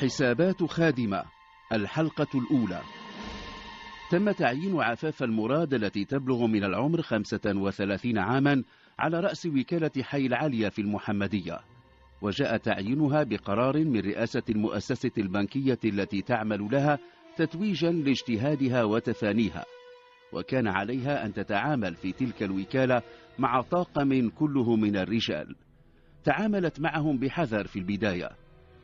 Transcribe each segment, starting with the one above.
حسابات خادمة، الحلقة الأولى. تم تعيين عفاف المراد التي تبلغ من العمر 35 عاما على رأس وكالة حي العالية في المحمدية، وجاء تعيينها بقرار من رئاسة المؤسسة البنكية التي تعمل لها تتويجا لاجتهادها وتفانيها، وكان عليها أن تتعامل في تلك الوكالة مع طاقم كله من الرجال. تعاملت معهم بحذر في البداية،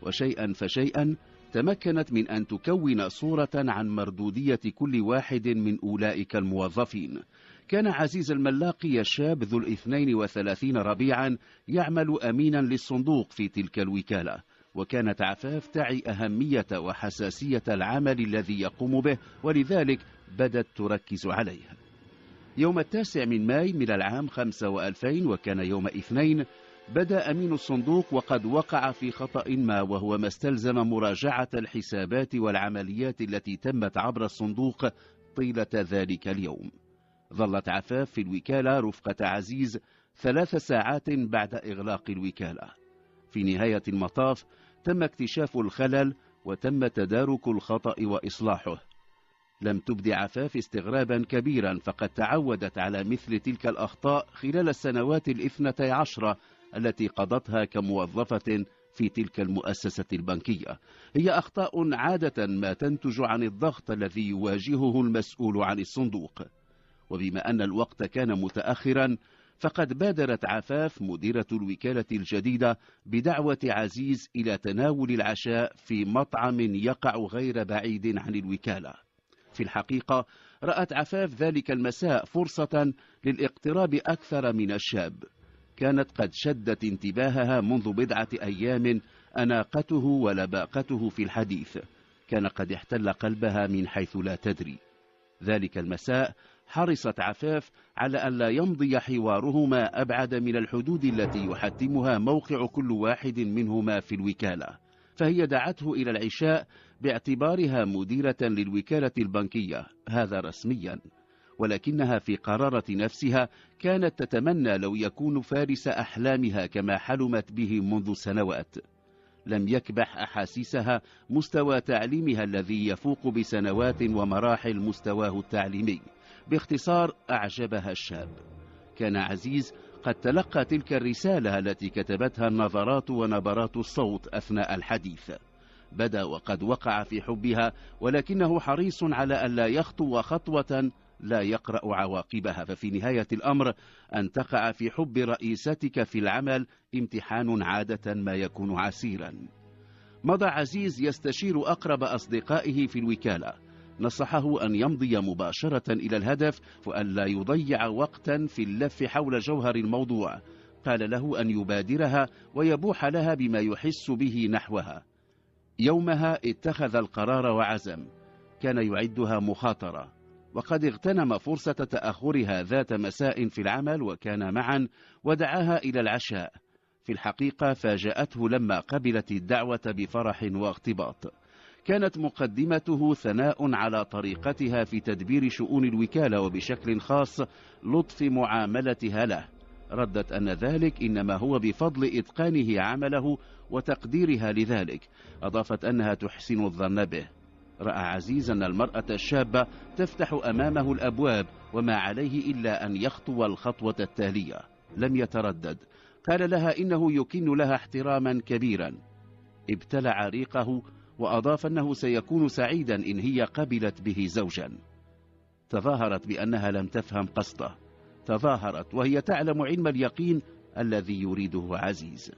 وشيئا فشيئا تمكنت من أن تكون صورة عن مردودية كل واحد من أولئك الموظفين. كان عزيز الملاقي الشاب ذو 32 ربيعا يعمل أمينا للصندوق في تلك الوكالة، وكانت عفاف تعي أهمية وحساسية العمل الذي يقوم به، ولذلك بدت تركز عليه. يوم 9 من ماي من العام 2005، وكان يوم اثنين، بدأ أمين الصندوق وقد وقع في خطأ ما، وهو ما استلزم مراجعة الحسابات والعمليات التي تمت عبر الصندوق طيلة ذلك اليوم. ظلت عفاف في الوكالة رفقة عزيز 3 ساعات بعد إغلاق الوكالة. في نهاية المطاف تم اكتشاف الخلل وتم تدارك الخطأ وإصلاحه. لم تبد عفاف استغرابا كبيرا، فقد تعودت على مثل تلك الأخطاء خلال السنوات 12 التي قضتها كموظفة في تلك المؤسسة البنكية. هي أخطاء عادة ما تنتج عن الضغط الذي يواجهه المسؤول عن الصندوق. وبما أن الوقت كان متأخرا، فقد بادرت عفاف مديرة الوكالة الجديدة بدعوة عزيز إلى تناول العشاء في مطعم يقع غير بعيد عن الوكالة. في الحقيقة رأت عفاف ذلك المساء فرصة للاقتراب أكثر من الشاب. كانت قد شدت انتباهها منذ بضعة أيام أناقته ولباقته في الحديث، كان قد احتل قلبها من حيث لا تدري. ذلك المساء حرصت عفاف على أن لا يمضي حوارهما أبعد من الحدود التي يحتمها موقع كل واحد منهما في الوكالة، فهي دعته إلى العشاء باعتبارها مديرة للوكالة البنكية، هذا رسميا، ولكنها في قرارة نفسها كانت تتمنى لو يكون فارس أحلامها كما حلمت به منذ سنوات. لم يكبح أحاسيسها مستوى تعليمها الذي يفوق بسنوات ومراحل مستواه التعليمي. باختصار أعجبها الشاب. كان عزيز قد تلقى تلك الرسالة التي كتبتها النظرات ونبرات الصوت أثناء الحديث. بدا وقد وقع في حبها، ولكنه حريص على أن لا يخطو خطوة لا يقرأ عواقبها، ففي نهاية الأمر أن تقع في حب رئيستك في العمل امتحان عادة ما يكون عسيرا. مضى عزيز يستشير أقرب أصدقائه في الوكالة، نصحه أن يمضي مباشرة إلى الهدف وأن لا يضيع وقتا في اللف حول جوهر الموضوع. قال له أن يبادرها ويبوح لها بما يحس به نحوها. يومها اتخذ القرار وعزم. كان يعدها مخاطرة، وقد اغتنم فرصة تأخرها ذات مساء في العمل وكان معا، ودعاها إلى العشاء. في الحقيقة فاجأته لما قبلت الدعوة بفرح واغتباط. كانت مقدمته ثناء على طريقتها في تدبير شؤون الوكالة، وبشكل خاص لطف معاملتها له. ردت أن ذلك إنما هو بفضل إتقانه عمله وتقديرها لذلك. أضافت أنها تحسن الظن به. رأى عزيز أن المرأة الشابة تفتح أمامه الأبواب، وما عليه إلا أن يخطو الخطوة التالية. لم يتردد، قال لها إنه يكن لها احتراما كبيرا. ابتلع ريقه وأضاف أنه سيكون سعيدا إن هي قبلت به زوجا. تظاهرت بأنها لم تفهم قصده، تظاهرت وهي تعلم علم اليقين الذي يريده عزيز،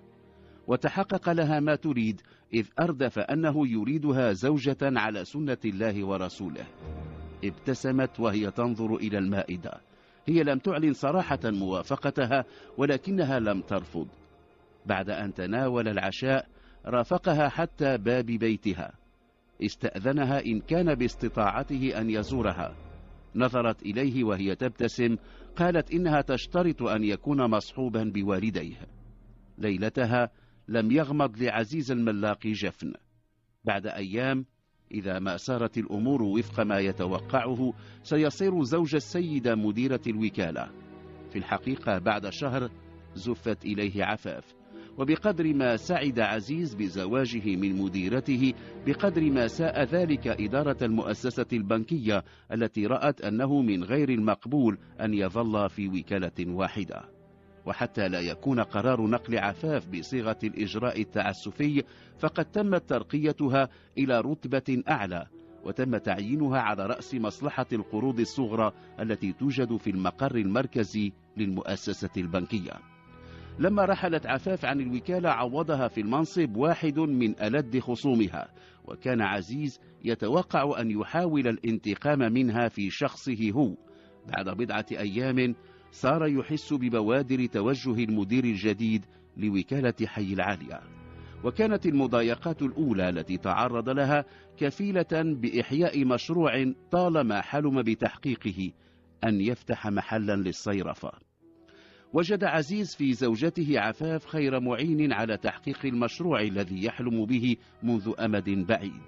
وتحقق لها ما تريد، إذ أردف أنه يريدها زوجة على سنة الله ورسوله. ابتسمت وهي تنظر إلى المائدة. هي لم تعلن صراحة موافقتها، ولكنها لم ترفض. بعد أن تناول العشاء رافقها حتى باب بيتها. استأذنها إن كان باستطاعته أن يزورها. نظرت إليه وهي تبتسم، قالت إنها تشترط أن يكون مصحوبا بوالديه. ليلتها لم يغمض لعزيز الملاقي جفن. بعد أيام، إذا ما سارت الأمور وفق ما يتوقعه، سيصير زوج السيدة مديرة الوكالة. في الحقيقة بعد شهر زفت إليه عفاف، وبقدر ما سعد عزيز بزواجه من مديرته بقدر ما ساء ذلك إدارة المؤسسة البنكية التي رأت أنه من غير المقبول أن يظل في وكالة واحدة. وحتى لا يكون قرار نقل عفاف بصيغة الإجراء التعسفي، فقد تمت ترقيتها إلى رتبة أعلى، وتم تعيينها على رأس مصلحة القروض الصغرى التي توجد في المقر المركزي للمؤسسة البنكية. لما رحلت عفاف عن الوكالة عوضها في المنصب واحد من ألد خصومها، وكان عزيز يتوقع أن يحاول الانتقام منها في شخصه هو. بعد بضعة أيام صار يحس ببوادر توجه المدير الجديد لوكالة حي العالية، وكانت المضايقات الأولى التي تعرض لها كفيلة بإحياء مشروع طالما حلم بتحقيقه، أن يفتح محلا للصيرفة. وجد عزيز في زوجته عفاف خير معين على تحقيق المشروع الذي يحلم به منذ أمد بعيد.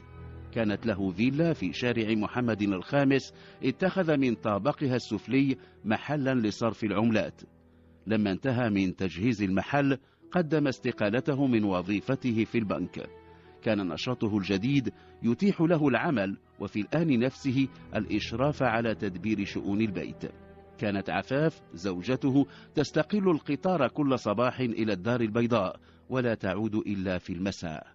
كانت له فيلا في شارع محمد الخامس اتخذ من طابقها السفلي محلا لصرف العملات. لما انتهى من تجهيز المحل قدم استقالته من وظيفته في البنك. كان نشاطه الجديد يتيح له العمل وفي الآن نفسه الإشراف على تدبير شؤون البيت. كانت عفاف زوجته تستقل القطار كل صباح إلى الدار البيضاء ولا تعود إلا في المساء.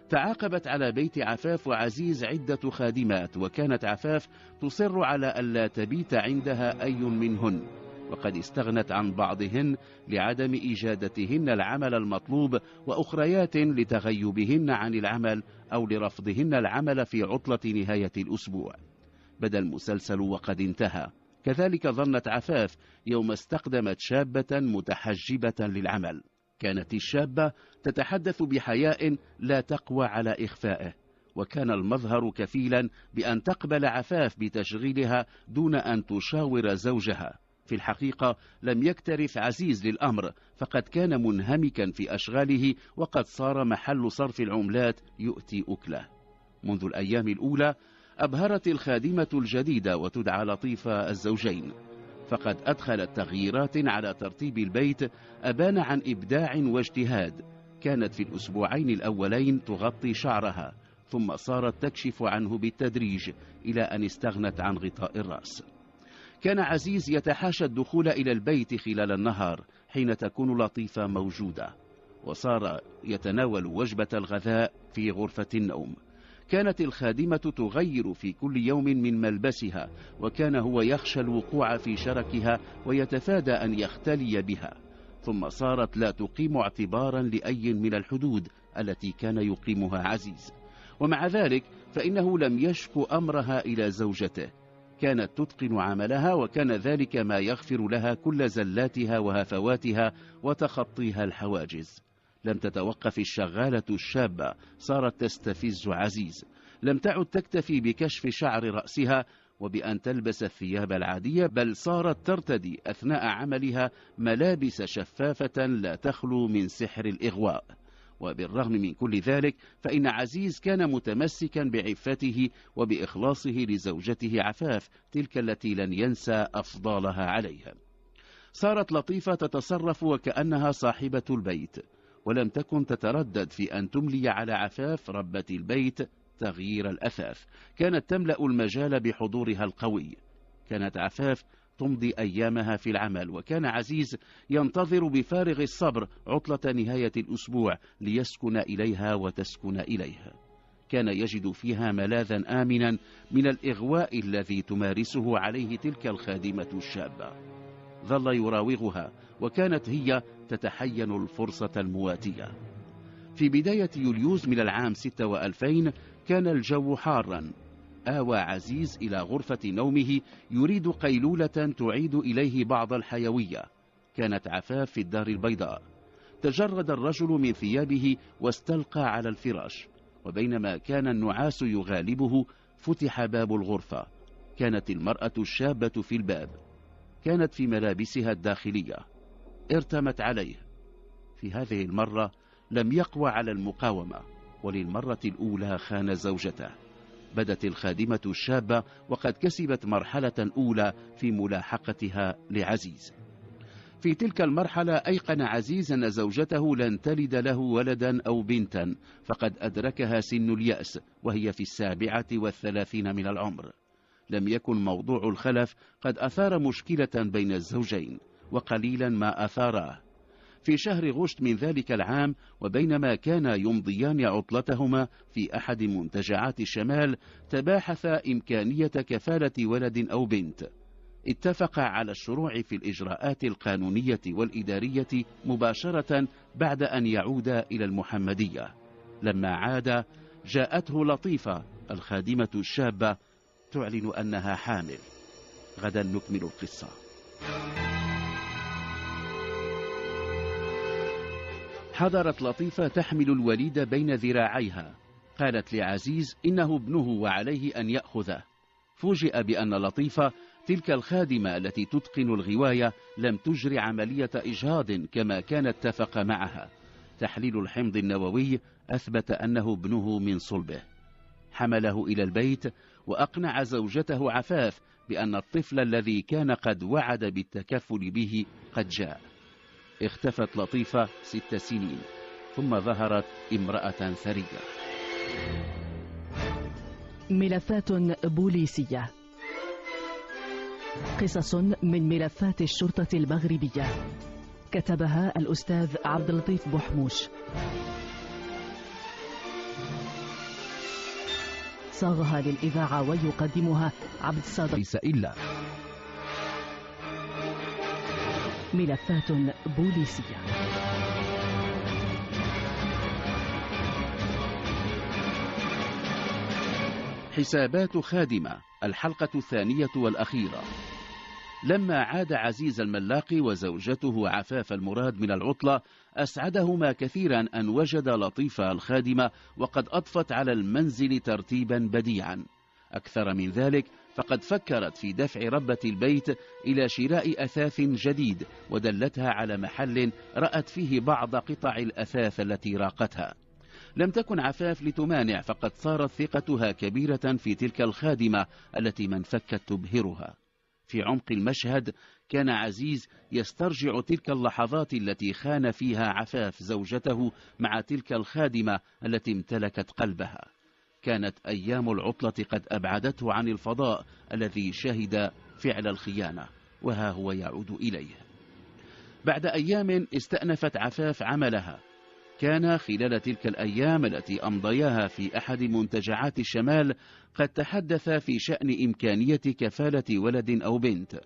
تعاقبت على بيت عفاف وعزيز عدة خادمات، وكانت عفاف تصر على ألا تبيت عندها أي منهن، وقد استغنت عن بعضهن لعدم إجادتهن العمل المطلوب، وأخريات لتغيبهن عن العمل أو لرفضهن العمل في عطلة نهاية الأسبوع. بدا المسلسل وقد انتهى. كذلك ظنت عفاف يوم استقدمت شابة متحجبة للعمل. كانت الشابة تتحدث بحياء لا تقوى على إخفائه، وكان المظهر كفيلا بأن تقبل عفاف بتشغيلها دون أن تشاور زوجها. في الحقيقة لم يكترث عزيز للأمر، فقد كان منهمكا في أشغاله، وقد صار محل صرف العملات يؤتي أكله. منذ الأيام الأولى أبهرت الخادمة الجديدة وتدعى لطيفة الزوجين، فقد أدخلت تغييرات على ترتيب البيت أبان عن إبداع واجتهاد. كانت في الأسبوعين الأولين تغطي شعرها، ثم صارت تكشف عنه بالتدريج إلى أن استغنت عن غطاء الرأس. كان عزيز يتحاشى الدخول إلى البيت خلال النهار حين تكون لطيفة موجودة، وصار يتناول وجبة الغذاء في غرفة النوم. كانت الخادمة تغير في كل يوم من ملبسها، وكان هو يخشى الوقوع في شركها ويتفادى أن يختلي بها. ثم صارت لا تقيم اعتبارا لأي من الحدود التي كان يقيمها عزيز، ومع ذلك فإنه لم يشكو أمرها إلى زوجته. كانت تتقن عملها، وكان ذلك ما يغفر لها كل زلاتها وهفواتها وتخطيها الحواجز. لم تتوقف الشغالة الشابة، صارت تستفز عزيز. لم تعد تكتفي بكشف شعر رأسها وبأن تلبس الثياب العادية، بل صارت ترتدي أثناء عملها ملابس شفافة لا تخلو من سحر الإغواء. وبالرغم من كل ذلك فإن عزيز كان متمسكا بعفته وبإخلاصه لزوجته عفاف، تلك التي لن ينسى أفضالها عليها. صارت لطيفة تتصرف وكأنها صاحبة البيت، ولم تكن تتردد في أن تملي على عفاف ربة البيت تغيير الأثاث. كانت تملأ المجال بحضورها القوي. كانت عفاف تمضي أيامها في العمل، وكان عزيز ينتظر بفارغ الصبر عطلة نهاية الأسبوع ليسكن إليها وتسكن إليها. كان يجد فيها ملاذا آمنا من الإغواء الذي تمارسه عليه تلك الخادمة الشابة. ظل يراوغها، وكانت هي تتحين الفرصة المواتية. في بداية يوليوز من العام 26 كان الجو حارا. آوى عزيز إلى غرفة نومه يريد قيلولة تعيد إليه بعض الحيوية. كانت عفاف في الدار البيضاء. تجرد الرجل من ثيابه واستلقى على الفراش، وبينما كان النعاس يغالبه فتح باب الغرفة. كانت المرأة الشابة في الباب، كانت في ملابسها الداخلية. ارتمت عليه. في هذه المرة لم يقوى على المقاومة، وللمرة الأولى خان زوجته. بدت الخادمة الشابة وقد كسبت مرحلة أولى في ملاحقتها لعزيز. في تلك المرحلة أيقن عزيز أن زوجته لن تلد له ولدا أو بنتا، فقد أدركها سن اليأس وهي في 37 من العمر. لم يكن موضوع الخلف قد أثار مشكلة بين الزوجين، وقليلا ما أثاره. في شهر غشت من ذلك العام، وبينما كانا يمضيان عطلتهما في أحد منتجعات الشمال، تباحثا إمكانية كفالة ولد أو بنت. اتفقا على الشروع في الإجراءات القانونية والإدارية مباشرة بعد أن يعودا إلى المحمدية. لما عاد جاءته لطيفة الخادمة الشابة تعلن أنها حامل. غدا نكمل القصة. حضرت لطيفة تحمل الوليد بين ذراعيها. قالت لعزيز إنه ابنه وعليه أن يأخذه. فوجئ بأن لطيفة تلك الخادمة التي تتقن الغواية لم تجري عملية إجهاض كما كان اتفق معها. تحليل الحمض النووي أثبت أنه ابنه من صلبه. حمله إلى البيت وأقنع زوجته عفاف بأن الطفل الذي كان قد وعد بالتكفل به قد جاء. اختفت لطيفة 6 سنين، ثم ظهرت امرأة ثرية. ملفات بوليسية، قصص من ملفات الشرطة المغربية، كتبها الأستاذ عبد اللطيف بوحموش، صاغها للإذاعة ويقدمها عبد الصادق. ليس إلا ملفات بوليسية. حسابات خادمة، الحلقة 2 والأخيرة. لما عاد عزيز الملاقي وزوجته عفاف المراد من العطلة، أسعدهما كثيرا أن وجد لطيفة الخادمة وقد أضفت على المنزل ترتيبا بديعا. أكثر من ذلك، فقد فكرت في دفع ربة البيت إلى شراء أثاث جديد، ودلتها على محل رأت فيه بعض قطع الأثاث التي راقتها. لم تكن عفاف لتمانع، فقد صارت ثقتها كبيرة في تلك الخادمة التي من فكت تبهرها. في عمق المشهد كان عزيز يسترجع تلك اللحظات التي خان فيها عفاف زوجته مع تلك الخادمة التي امتلكت قلبها. كانت أيام العطلة قد أبعدته عن الفضاء الذي شهد فعل الخيانة، وها هو يعود إليه. بعد أيام استأنفت عفاف عملها. كان خلال تلك الأيام التي أمضياها في أحد منتجعات الشمال قد تحدث في شأن إمكانية كفالة ولد أو بنت.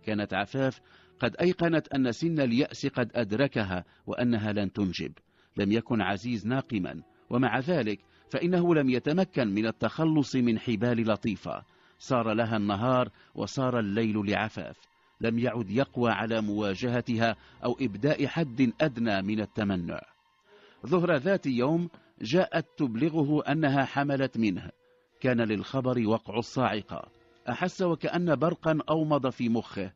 كانت عفاف قد أيقنت أن سن اليأس قد أدركها وأنها لن تنجب. لم يكن عزيز ناقما، ومع ذلك فإنه لم يتمكن من التخلص من حبال لطيفة. صار لها النهار وصار الليل لعفاف. لم يعد يقوى على مواجهتها أو إبداء حد أدنى من التمنع. ظهر ذات يوم جاءت تبلغه أنها حملت منه. كان للخبر وقع الصاعقة. أحس وكأن برقا أومض في مخه.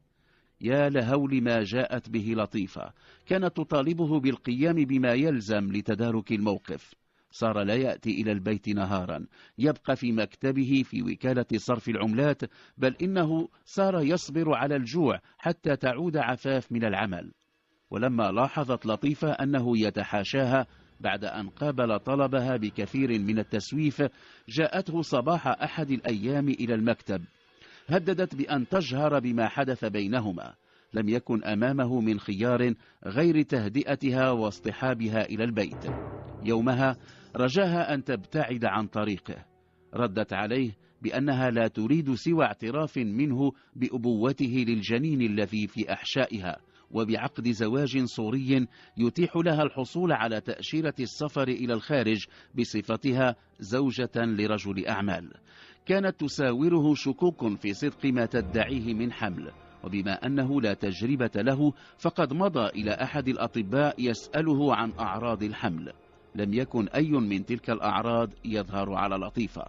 يا لهول ما جاءت به لطيفة. كانت تطالبه بالقيام بما يلزم لتدارك الموقف. صار لا يأتي إلى البيت نهارا، يبقى في مكتبه في وكالة صرف العملات، بل إنه صار يصبر على الجوع حتى تعود عفاف من العمل. ولما لاحظت لطيفة أنه يتحاشاها بعد أن قابل طلبها بكثير من التسويف، جاءته صباح أحد الأيام إلى المكتب. هددت بأن تجهر بما حدث بينهما. لم يكن أمامه من خيار غير تهدئتها واصطحابها إلى البيت. يومها رجاها أن تبتعد عن طريقه. ردت عليه بأنها لا تريد سوى اعتراف منه بأبوته للجنين الذي في أحشائها، وبعقد زواج صوري يتيح لها الحصول على تأشيرة السفر إلى الخارج بصفتها زوجة لرجل أعمال. كانت تساوره شكوك في صدق ما تدعيه من حمل، وبما أنه لا تجربة له فقد مضى إلى أحد الأطباء يسأله عن أعراض الحمل. لم يكن أي من تلك الأعراض يظهر على لطيفة.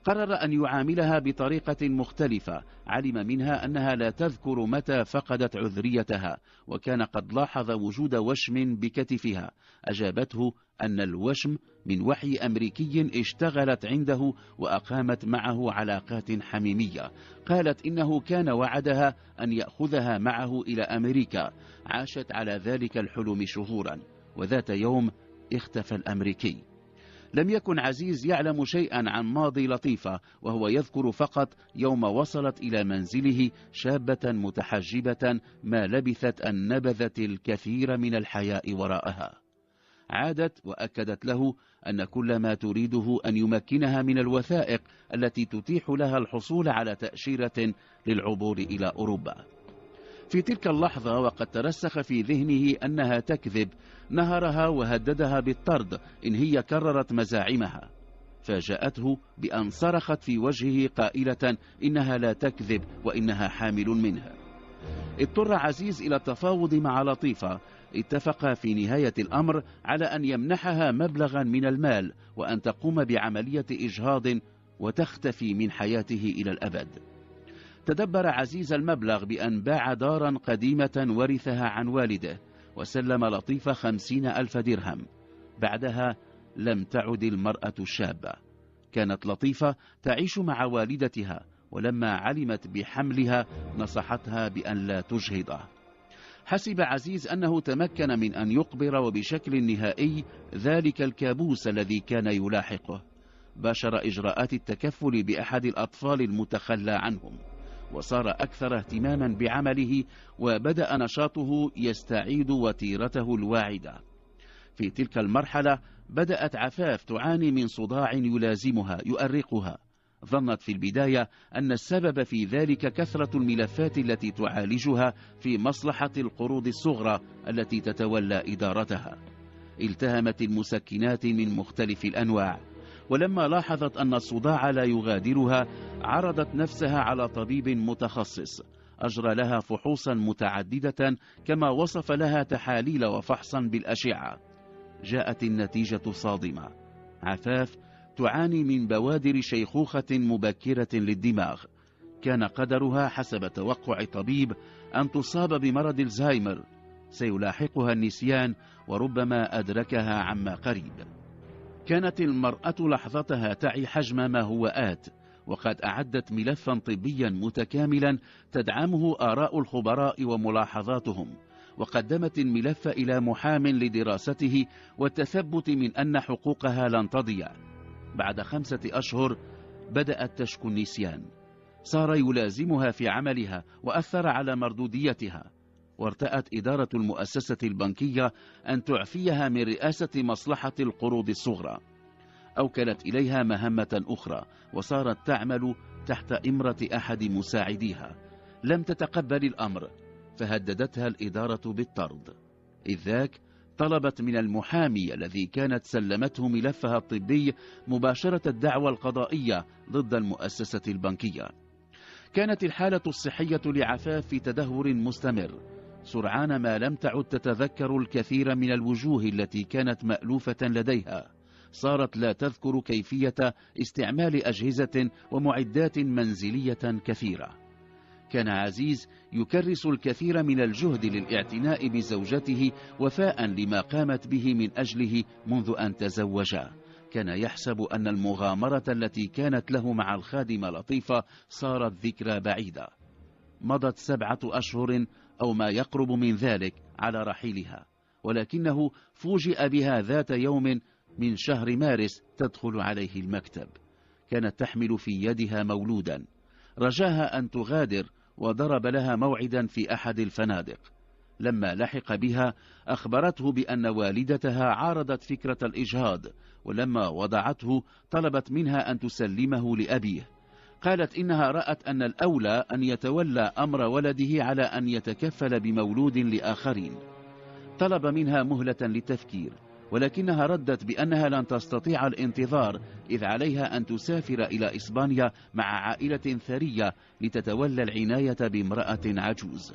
قرر أن يعاملها بطريقة مختلفة. علم منها أنها لا تذكر متى فقدت عذريتها، وكان قد لاحظ وجود وشم بكتفها. أجابته أن الوشم من وحي أمريكي اشتغلت عنده وأقامت معه علاقات حميمية. قالت إنه كان وعدها أن يأخذها معه إلى أمريكا. عاشت على ذلك الحلم شهورا، وذات يوم اختفى الأمريكي. لم يكن عزيز يعلم شيئا عن ماضي لطيفة، وهو يذكر فقط يوم وصلت إلى منزله شابة متحجبة ما لبثت أن نبذت الكثير من الحياء وراءها. عادت وأكدت له أن كل ما تريده أن يمكنها من الوثائق التي تتيح لها الحصول على تأشيرة للعبور إلى أوروبا. في تلك اللحظة وقد ترسخ في ذهنه أنها تكذب، نهرها وهددها بالطرد إن هي كررت مزاعمها. فاجأته بأن صرخت في وجهه قائلة إنها لا تكذب وإنها حامل منها. اضطر عزيز إلى التفاوض مع لطيفة. اتفق في نهاية الأمر على أن يمنحها مبلغا من المال وأن تقوم بعملية إجهاض وتختفي من حياته إلى الأبد. تدبر عزيز المبلغ بأن باع دارا قديمة ورثها عن والده، وسلم لطيفة 50,000 درهم. بعدها لم تعد المرأة الشابة. كانت لطيفة تعيش مع والدتها، ولما علمت بحملها نصحتها بأن لا تجهضه. حسب عزيز أنه تمكن من أن يقبر وبشكل نهائي ذلك الكابوس الذي كان يلاحقه. باشر إجراءات التكفل بأحد الأطفال المتخلى عنهم، وصار أكثر اهتماما بعمله، وبدأ نشاطه يستعيد وتيرته الواعدة. في تلك المرحلة بدأت عفاف تعاني من صداع يلازمها يؤرقها. ظنت في البداية أن السبب في ذلك كثرة الملفات التي تعالجها في مصلحة القروض الصغرى التي تتولى إدارتها. التهمت المسكنات من مختلف الأنواع، ولما لاحظت أن الصداع لا يغادرها عرضت نفسها على طبيب متخصص. أجرى لها فحوصا متعددة، كما وصف لها تحاليل وفحصا بالأشعة. جاءت النتيجة صادمة. عفاف تعاني من بوادر شيخوخة مبكرة للدماغ. كان قدرها حسب توقع طبيب أن تصاب بمرض الزهايمر، سيلاحقها النسيان وربما أدركها عما قريب. كانت المرأة لحظتها تعي حجم ما هو آت، وقد أعدت ملفا طبيا متكاملا تدعمه آراء الخبراء وملاحظاتهم، وقدمت الملف إلى محام لدراسته والتثبت من أن حقوقها لن تضيع. بعد 5 أشهر بدأت تشكو النسيان. صار يلازمها في عملها وأثر على مردوديتها، وارتأت إدارة المؤسسة البنكية أن تعفيها من رئاسة مصلحة القروض الصغرى. أوكلت إليها مهمة أخرى، وصارت تعمل تحت إمرة أحد مساعديها. لم تتقبل الأمر، فهددتها الإدارة بالطرد. إذ ذاك طلبت من المحامي الذي كانت سلمته ملفها الطبي مباشرة الدعوى القضائية ضد المؤسسة البنكية. كانت الحالة الصحية لعفاف في تدهور مستمر. سرعان ما لم تعد تتذكر الكثير من الوجوه التي كانت مألوفة لديها. صارت لا تذكر كيفية استعمال أجهزة ومعدات منزلية كثيرة. كان عزيز يكرس الكثير من الجهد للاعتناء بزوجته وفاء لما قامت به من أجله منذ أن تزوجا. كان يحسب أن المغامرة التي كانت له مع الخادمة لطيفة صارت ذكرى بعيدة. مضت 7 أشهر أو ما يقرب من ذلك على رحيلها، ولكنه فوجئ بها ذات يوم من شهر مارس تدخل عليه المكتب. كانت تحمل في يدها مولودا. رجاها أن تغادر وضرب لها موعدا في أحد الفنادق. لما لحق بها أخبرته بأن والدتها عارضت فكرة الإجهاض، ولما وضعته طلبت منها أن تسلمه لأبيه. قالت إنها رأت أن الأولى أن يتولى أمر ولده على أن يتكفل بمولود لآخرين. طلب منها مهلة للتفكير، ولكنها ردت بأنها لن تستطيع الانتظار، إذ عليها أن تسافر إلى إسبانيا مع عائلة ثرية لتتولى العناية بامرأة عجوز.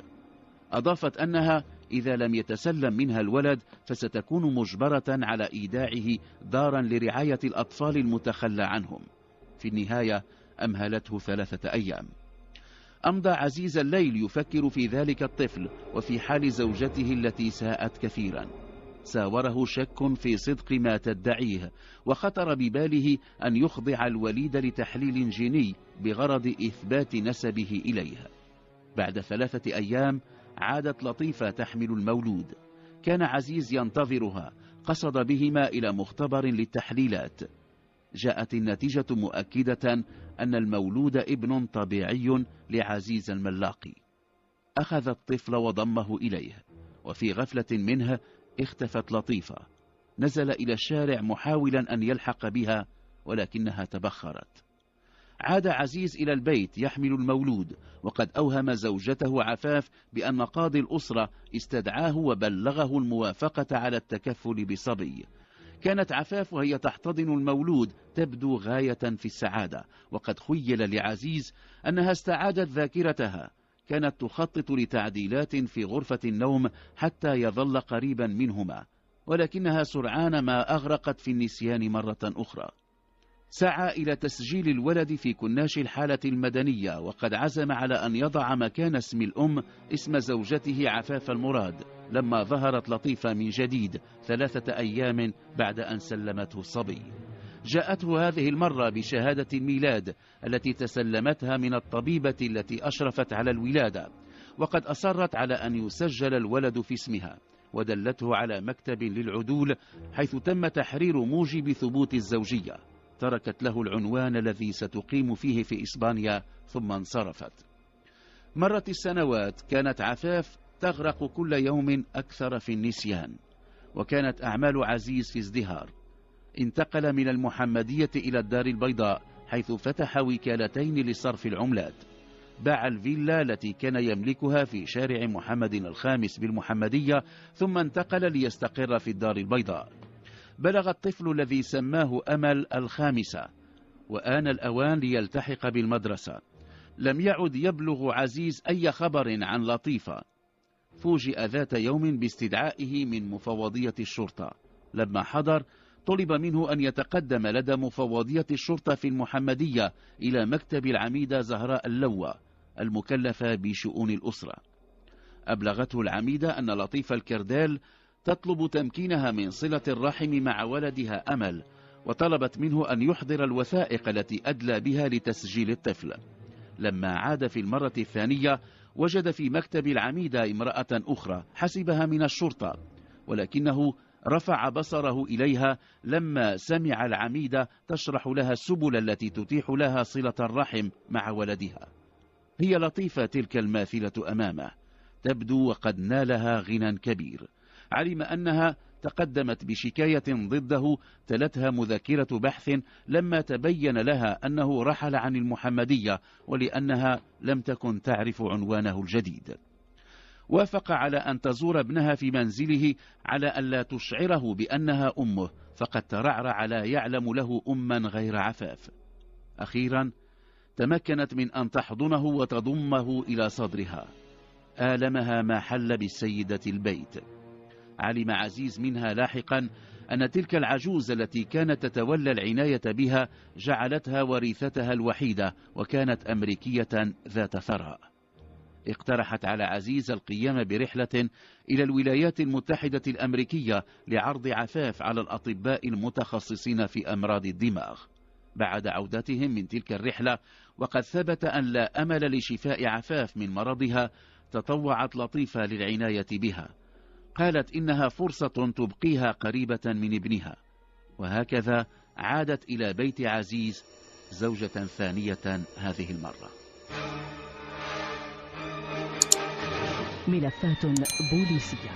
أضافت أنها إذا لم يتسلم منها الولد فستكون مجبرة على إيداعه دارا لرعاية الأطفال المتخلى عنهم. في النهاية أمهلته 3 أيام. أمضى عزيز الليل يفكر في ذلك الطفل وفي حال زوجته التي ساءت كثيرا. ساوره شك في صدق ما تدعيه، وخطر بباله أن يخضع الوليد لتحليل جيني بغرض إثبات نسبه إليه. بعد 3 أيام عادت لطيفة تحمل المولود. كان عزيز ينتظرها، قصد بهما إلى مختبر للتحليلات. جاءت النتيجة مؤكدة أن المولود ابن طبيعي لعزيز الملاقي. أخذ الطفل وضمه إليه، وفي غفلة منه اختفت لطيفة. نزل إلى الشارع محاولا أن يلحق بها، ولكنها تبخرت. عاد عزيز إلى البيت يحمل المولود، وقد أوهم زوجته عفاف بأن قاضي الأسرة استدعاه وبلغه الموافقة على التكفل بصبي. كانت عفاف وهي تحتضن المولود تبدو غاية في السعادة، وقد خيل لعزيز أنها استعادت ذاكرتها. كانت تخطط لتعديلات في غرفة النوم حتى يظل قريبا منهما، ولكنها سرعان ما أغرقت في النسيان مرة أخرى. سعى إلى تسجيل الولد في كناش الحالة المدنية، وقد عزم على أن يضع مكان اسم الأم اسم زوجته عفاف المراد، لما ظهرت لطيفة من جديد 3 أيام بعد أن سلمته الصبي. جاءته هذه المرة بشهادة الميلاد التي تسلمتها من الطبيبة التي أشرفت على الولادة، وقد أصرت على أن يسجل الولد في اسمها، ودلته على مكتب للعدول حيث تم تحرير موجب ثبوت الزوجية. تركت له العنوان الذي ستقيم فيه في إسبانيا ثم انصرفت. مرت السنوات، كانت عفاف تغرق كل يوم أكثر في النسيان، وكانت أعمال عزيز في ازدهار. انتقل من المحمدية إلى الدار البيضاء، حيث فتح وكالتين لصرف العملات. باع الفيلا التي كان يملكها في شارع محمد الخامس بالمحمدية، ثم انتقل ليستقر في الدار البيضاء. بلغ الطفل الذي سماه أمل 5، وآن الأوان ليلتحق بالمدرسة. لم يعد يبلغ عزيز أي خبر عن لطيفة. فوجئ ذات يوم باستدعائه من مفوضية الشرطة. لما حضر طلب منه أن يتقدم لدى مفوضية الشرطة في المحمدية إلى مكتب العميدة زهراء اللوى المكلفة بشؤون الأسرة. أبلغته العميدة أن لطيفة الكردال تطلب تمكينها من صلة الرحم مع ولدها أمل، وطلبت منه أن يحضر الوثائق التي أدلى بها لتسجيل الطفل. لما عاد في المرة الثانية وجد في مكتب العميدة امرأة أخرى حسبها من الشرطة، ولكنه رفع بصره إليها لما سمع العميدة تشرح لها السبل التي تتيح لها صلة الرحم مع ولدها. هي لطيفة تلك الماثلة أمامه، تبدو وقد نالها غنى كبير. علم أنها تقدمت بشكاية ضده، تلتها مذكرة بحث لما تبين لها أنه رحل عن المحمدية، ولأنها لم تكن تعرف عنوانه الجديد. وافق على أن تزور ابنها في منزله على أن لا تشعره بأنها أمه، فقد ترعرع لا يعلم له أما غير عفاف. أخيرا تمكنت من أن تحضنه وتضمه إلى صدرها. آلمها ما حل بالسيدة البيت. علم عزيز منها لاحقا أن تلك العجوز التي كانت تتولى العناية بها جعلتها وريثتها الوحيدة، وكانت أمريكية ذات ثراء. اقترحت على عزيز القيام برحلة إلى الولايات المتحدة الأمريكية لعرض عفاف على الأطباء المتخصصين في أمراض الدماغ. بعد عودتهم من تلك الرحلة، وقد ثبت أن لا أمل لشفاء عفاف من مرضها، تطوعت لطيفة للعناية بها. قالت إنها فرصة تبقيها قريبة من ابنها، وهكذا عادت إلى بيت عزيز زوجة ثانية هذه المرة. ملفات بوليسية.